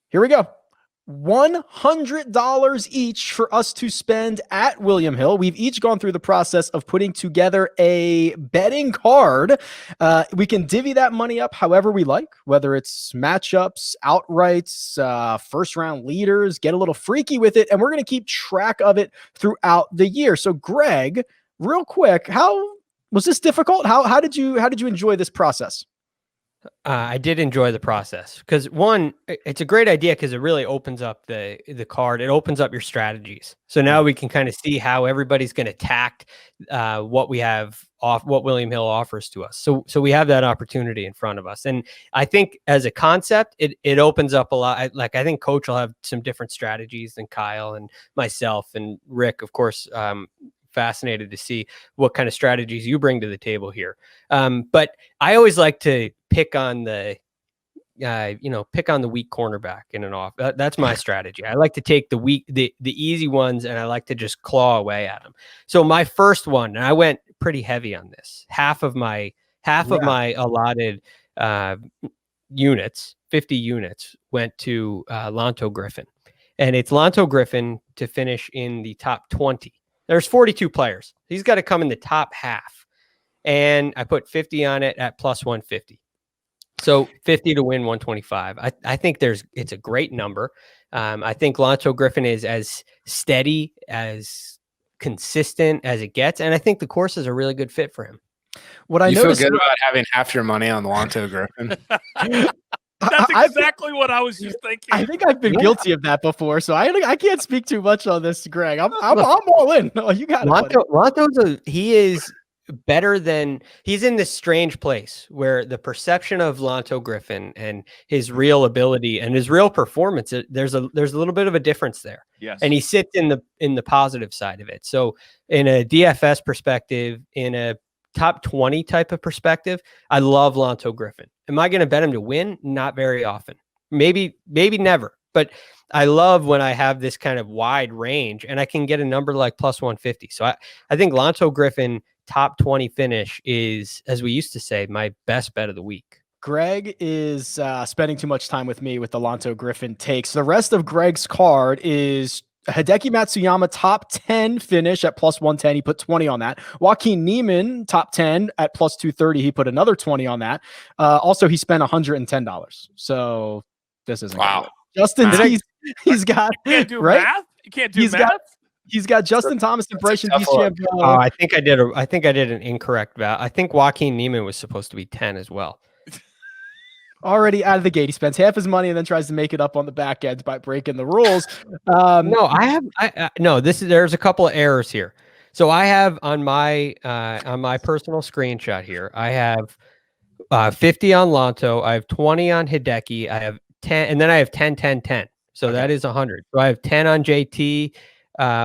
Here we go. $100 each for us to spend at William Hill. We've each gone through the process of putting together a betting card. We can divvy that money up however we like, whether it's matchups, outrights, first round leaders, get a little freaky with it. And we're going to keep track of it throughout the year. So Greg, real quick, how was this difficult? How did you enjoy this process? I did enjoy the process because one, it's a great idea because it really opens up the card. It opens up your strategies. So now we can kind of see how everybody's going to attack what we have off, what William Hill offers to us. So we have that opportunity in front of us. And I think as a concept, it opens up a lot. I think Coach will have some different strategies than Kyle and myself and Rick, of course. Fascinated to see what kind of strategies you bring to the table here. But I always like to pick on the weak cornerback in an off. That's my strategy. I like to take the easy ones, and I like to just claw away at them. So my first one, and I went pretty heavy on this. Half of my allotted units, 50 units, went to Lonto Griffin, and it's Lonto Griffin to finish in the top 20. There's 42 players. He's got to come in the top half. And I put 50 on it at plus 150. So 50 to win 125. I think it's a great number. I think Lonto Griffin is as steady, as consistent as it gets. And I think the course is a really good fit for him. What I feel good about having half your money on Lonto Griffin. That's exactly what I was just thinking. I think I've been guilty of that before, so I can't speak too much on this, Greg. I'm all in. Oh, you got it. Lonto's he is better than he's in this strange place where the perception of Lonto Griffin and his real ability and his real performance, there's a little bit of a difference there. Yes, and he sits in the positive side of it. So in a DFS perspective, in a top 20 type of perspective, I love Lonto Griffin. Am I going to bet him to win? Not very often. Maybe never. But I love when I have this kind of wide range and I can get a number like plus 150. So I think Lonto Griffin top 20 finish is, as we used to say, my best bet of the week. Greg is spending too much time with me with the Lonto Griffin takes. The rest of Greg's card is Hideki Matsuyama top 10 finish at plus 110. He put 20 on that. Joaquin Niemann top 10 at plus 230. He put another 20 on that. Also, he spent $110. So this isn't wow. Justin, he's got you can't do right? math. You can't do math. He's got Justin Thomas and Bryson DeChambeau. Oh, I think I did an incorrect bet. I think Joaquin Niemann was supposed to be 10 as well. Already out of the gate, he spends half his money and then tries to make it up on the back end by breaking the rules. There's a couple of errors here. So I have on my personal screenshot here, I have 50 on Lonto, I have 20 on Hideki, I have 10, and then I have 10, 10, 10. So that is 100. So I have 10 on JT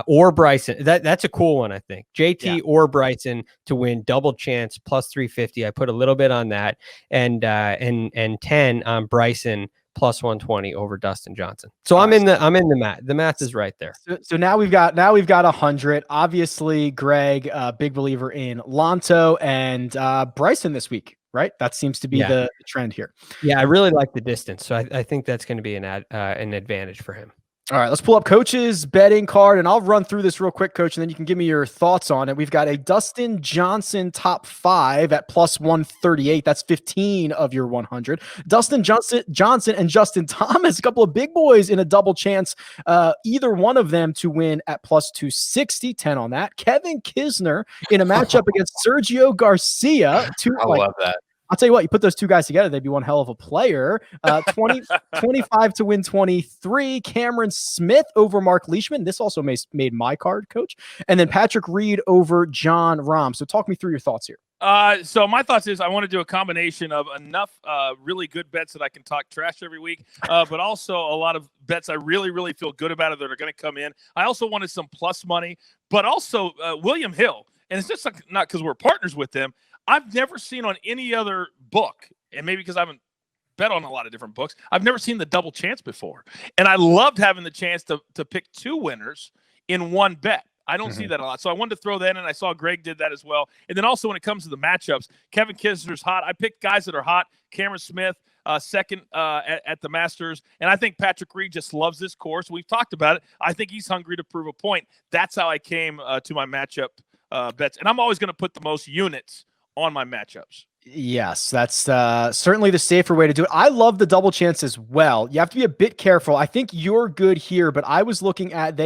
or Bryson. That's a cool one, I think. JT or Bryson to win double chance plus 350. I put a little bit on that, and 10 on Bryson plus 120 over Dustin Johnson. So I'm in the math. The math is right there. So now we've got 100. Obviously, Greg, big believer in Lonto and Bryson this week. Right, that seems to be the trend here. Yeah, I really like the distance, so I think that's going to be an advantage for him. All right, let's pull up Coach's betting card, and I'll run through this real quick, Coach, and then you can give me your thoughts on it. We've got a Dustin Johnson top 5 at plus 138. That's 15 of your 100. Dustin Johnson and Justin Thomas, a couple of big boys in a double chance, either one of them to win at plus 260, 10 on that. Kevin Kisner in a matchup against Sergio Garcia. I love that. I'll tell you what, you put those two guys together, they'd be one hell of a player. 25 to win 23. Cameron Smith over Mark Leishman. This also made my card, Coach. And then Patrick Reed over John Rahm. So talk me through your thoughts here. So my thoughts is I want to do a combination of enough really good bets that I can talk trash every week, but also a lot of bets I really, really feel good about it that are going to come in. I also wanted some plus money, but also William Hill. And it's just not because we're partners with them. I've never seen on any other book, and maybe because I haven't bet on a lot of different books, I've never seen the double chance before. And I loved having the chance to pick two winners in one bet. I don't see that a lot. So I wanted to throw that in. I saw Greg did that as well. And then also when it comes to the matchups, Kevin Kisner's hot. I picked guys that are hot. Cameron Smith, second at the Masters. And I think Patrick Reed just loves this course. We've talked about it. I think he's hungry to prove a point. That's how I came to my matchup bets. And I'm always going to put the most units on my matchups. Yes, that's certainly the safer way to do it. I love the double chance as well. You have to be a bit careful. I think you're good here, but I was looking at,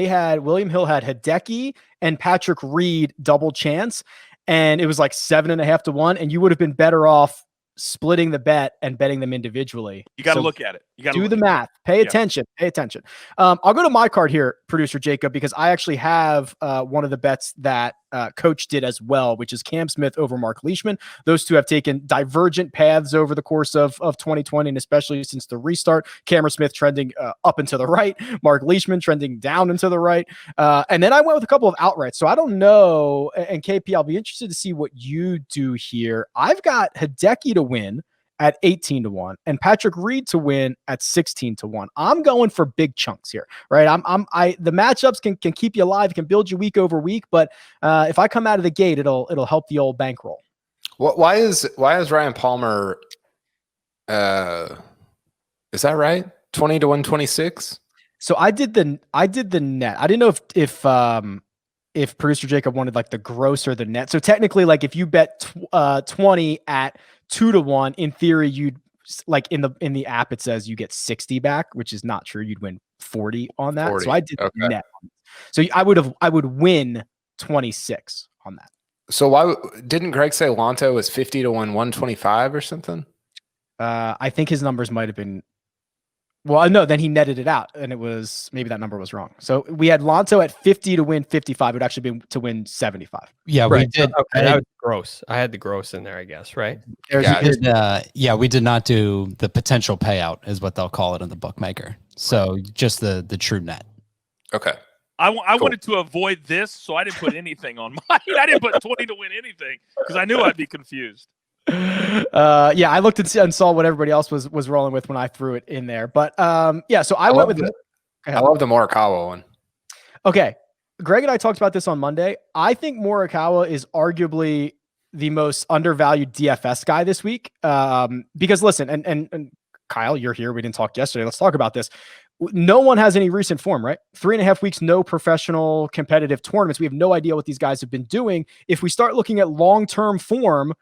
William Hill had Hideki and Patrick Reed double chance, and it was like 7.5 to 1, and you would have been better off splitting the bet and betting them individually. You got to look at it. You got to do the math. Pay attention. Pay attention. I'll go to my card here, producer Jacob, because I actually have one of the bets that Coach did as well, which is Cam Smith over Mark Leishman. Those two have taken divergent paths over the course of 2020, and especially since the restart. Cameron Smith trending up and to the right, Mark Leishman trending down and to the right. And then I went with a couple of outrights. So I don't know. And KP, I'll be interested to see what you do here. I've got Hideki to win at 18 to 1 and Patrick Reed to win at 16 to 1. I'm going for big chunks here, right? The matchups can keep you alive, can build you week over week, but if I come out of the gate, it'll help the old bankroll. Why is Ryan Palmer is that right? 20 to 126? So I did the net. I didn't know if producer Jacob wanted like the gross or the net. So technically, like if you bet 20 at 2 to 1, in theory, you'd like in the app, it says you get 60 back, which is not true. You'd win 40 on that. 40. So I did net. So I would win 26 on that. So why didn't Greg say Lanto was 50 to 125 or something? I think his numbers might have been. Well, no, then he netted it out, and it was maybe that number was wrong. So we had Lanto at 50 to win 55. It would actually be to win 75. Yeah, right. We did. Okay, that was gross. I had the gross in there, I guess, right? We did not do the potential payout, is what they'll call it in the bookmaker. So just the true net. Okay. I wanted to avoid this, so I didn't put anything on mine. I didn't put 20 to win anything because I knew I'd be confused. I looked and saw what everybody else was rolling with when I threw it in there. But so I went with I love the Morikawa one. Okay. Greg and I talked about this on Monday. I think Morikawa is arguably the most undervalued DFS guy this week. Because listen, and Kyle, you're here. We didn't talk yesterday. Let's talk about this. No one has any recent form, right? 3.5 weeks, no professional competitive tournaments. We have no idea what these guys have been doing. If we start looking at long-term form,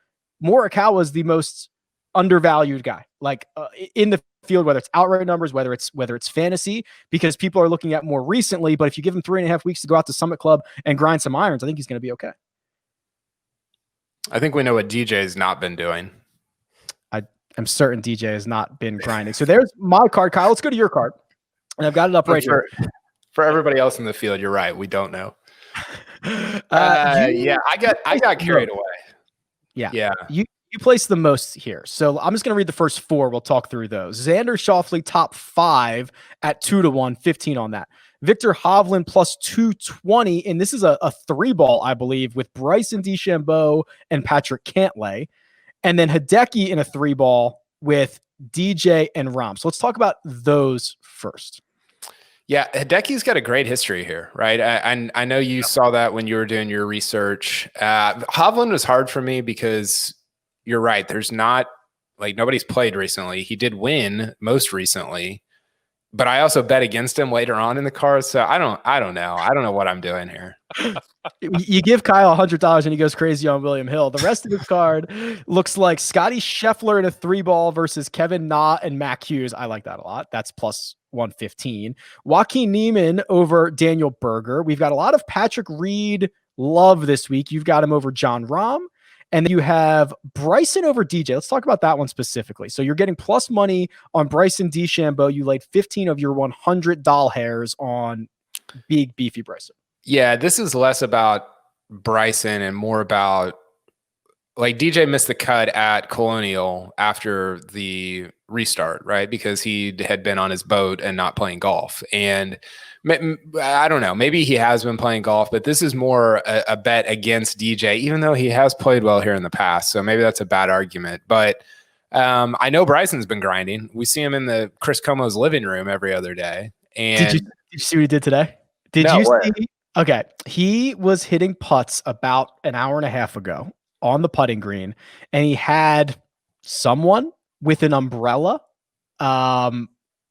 Morikawa is the most undervalued guy, like in the field, whether it's outright numbers, whether it's fantasy, because people are looking at more recently. But if you give him 3.5 weeks to go out to Summit Club and grind some irons, I think he's going to be okay. I think we know what DJ's not been doing. I'm certain DJ has not been grinding. So there's my card, Kyle. Let's go to your card, and I've got it up right here. For everybody else in the field, you're right. We don't know. I got carried away. Yeah. You placed the most here. So I'm just going to read the first 4. We'll talk through those. Xander Schauffele, top 5 at 2 to 1, 15 on that. Victor Hovland plus 220. And this is a 3-ball, I believe, with Bryson DeChambeau and Patrick Cantlay. And then Hideki in a 3-ball with DJ and Rahm. So let's talk about those first. Yeah, Hideki's got a great history here, right? I know you saw that when you were doing your research. Hovland was hard for me because you're right. There's not, like, nobody's played recently. He did win most recently, but I also bet against him later on in the card. So I don't know. I don't know what I'm doing here. You give Kyle $100 and he goes crazy on William Hill. The rest of the card looks like Scotty Scheffler in a 3-ball versus Kevin Na and Mac Hughes. I like that a lot. That's plus 115. Joaquin Niemann over Daniel Berger. We've got a lot of Patrick Reed love this week. You've got him over John Rahm. And then you have Bryson over DJ. Let's talk about that one specifically. So you're getting plus money on Bryson DeChambeau. You laid 15 of your $100 hairs on big, beefy Bryson. Yeah, this is less about Bryson and more about, like, DJ missed the cut at Colonial after the restart, right? Because he had been on his boat and not playing golf. And I don't know, maybe he has been playing golf, but this is more a bet against DJ, even though he has played well here in the past. So maybe that's a bad argument. But I know Bryson's been grinding. We see him in the Chris Como's living room every other day. And did you see what he did today? See? Okay. He was hitting putts about an hour and a half ago on the putting green, and he had someone with an umbrella,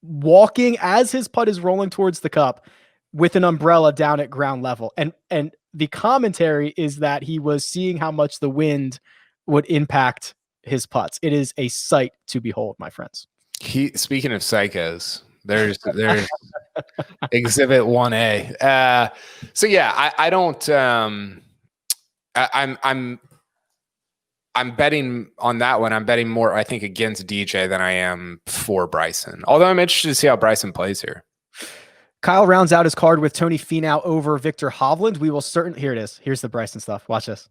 walking as his putt is rolling towards the cup with an umbrella down at ground level. And the commentary is that he was seeing how much the wind would impact his putts. It is a sight to behold, my friends. Speaking of psychos, there's exhibit 1A. So yeah, I don't, I'm betting on that one. I'm betting more, I think, against DJ than I am for Bryson. Although I'm interested to see how Bryson plays here. Kyle rounds out his card with Tony Finau over Victor Hovland. We will here it is. Here's the Bryson stuff. Watch this.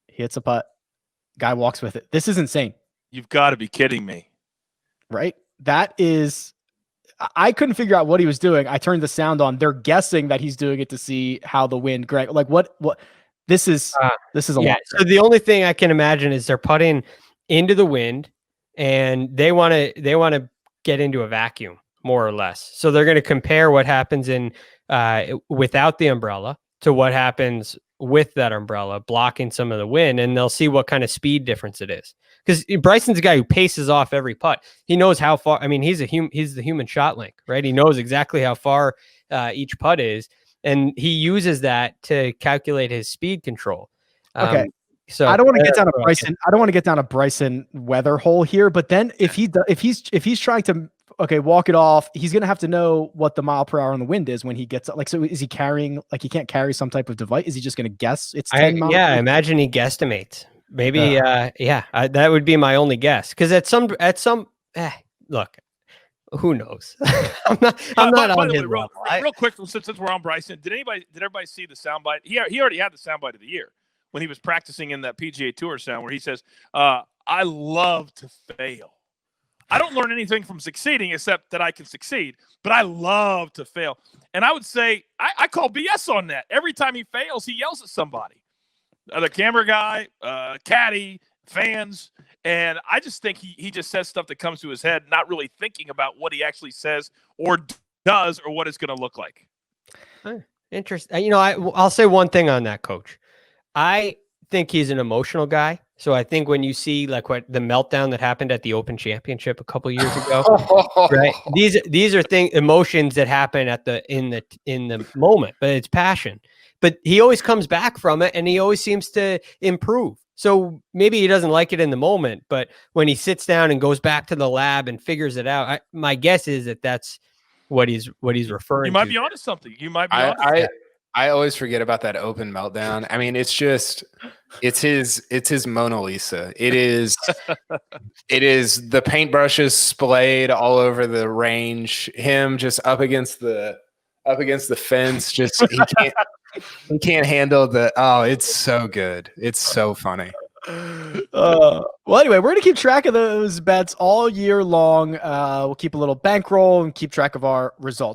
He hits a putt. Guy walks with it. This is insane. You've got to be kidding me. Right? That is, I couldn't figure out what he was doing. I turned the sound on. They're guessing that he's doing it to see how the wind, Greg, like what, this is a lot. So the only thing I can imagine is they're putting into the wind and they want to get into a vacuum, more or less. So they're going to compare what happens in without the umbrella to what happens with that umbrella blocking some of the wind, and they'll see what kind of speed difference it is. Because Bryson's a guy who paces off every putt. He knows how far. I mean, he's the human shot link, right? He knows exactly how far each putt is, and he uses that to calculate his speed control. Okay. So I don't want to get down a Bryson. I don't want to get down a Bryson weather hole here. But then if he's trying to walk it off, he's gonna have to know what the mile per hour on the wind is when he gets like. So is he carrying like he can't carry some type of device? Is he just gonna guess it's 10 miles? Yeah, I imagine he guesstimates. Maybe that would be my only guess. Because at some look, who knows? I'm not on his level. Real quick, since we're on Bryson, did everybody see the soundbite? He already had the soundbite of the year when he was practicing in that PGA Tour sound where he says, I love to fail. I don't learn anything from succeeding except that I can succeed, but I love to fail. And I would say I call BS on that. Every time he fails, he yells at somebody. The camera guy, caddy, fans. And I just think he just says stuff that comes to his head, not really thinking about what he actually says or does or what it's going to look like. Interesting. I'll say one thing on that, Coach. I think he's an emotional guy. So I think when you see like what the meltdown that happened at the Open Championship a couple years ago, right? These are emotions that happen in the moment, but it's passion. But he always comes back from it and he always seems to improve. So maybe he doesn't like it in the moment, but when he sits down and goes back to the lab and figures it out, my guess is that that's what he's referring to. You might be onto something. You might be I always forget about that Open meltdown. I mean, it's his Mona Lisa. It is the paintbrushes splayed all over the range. Him just up against the fence. Just he can't handle the. Oh, it's so good. It's so funny. Well, anyway, we're gonna keep track of those bets all year long. We'll keep a little bankroll and keep track of our results.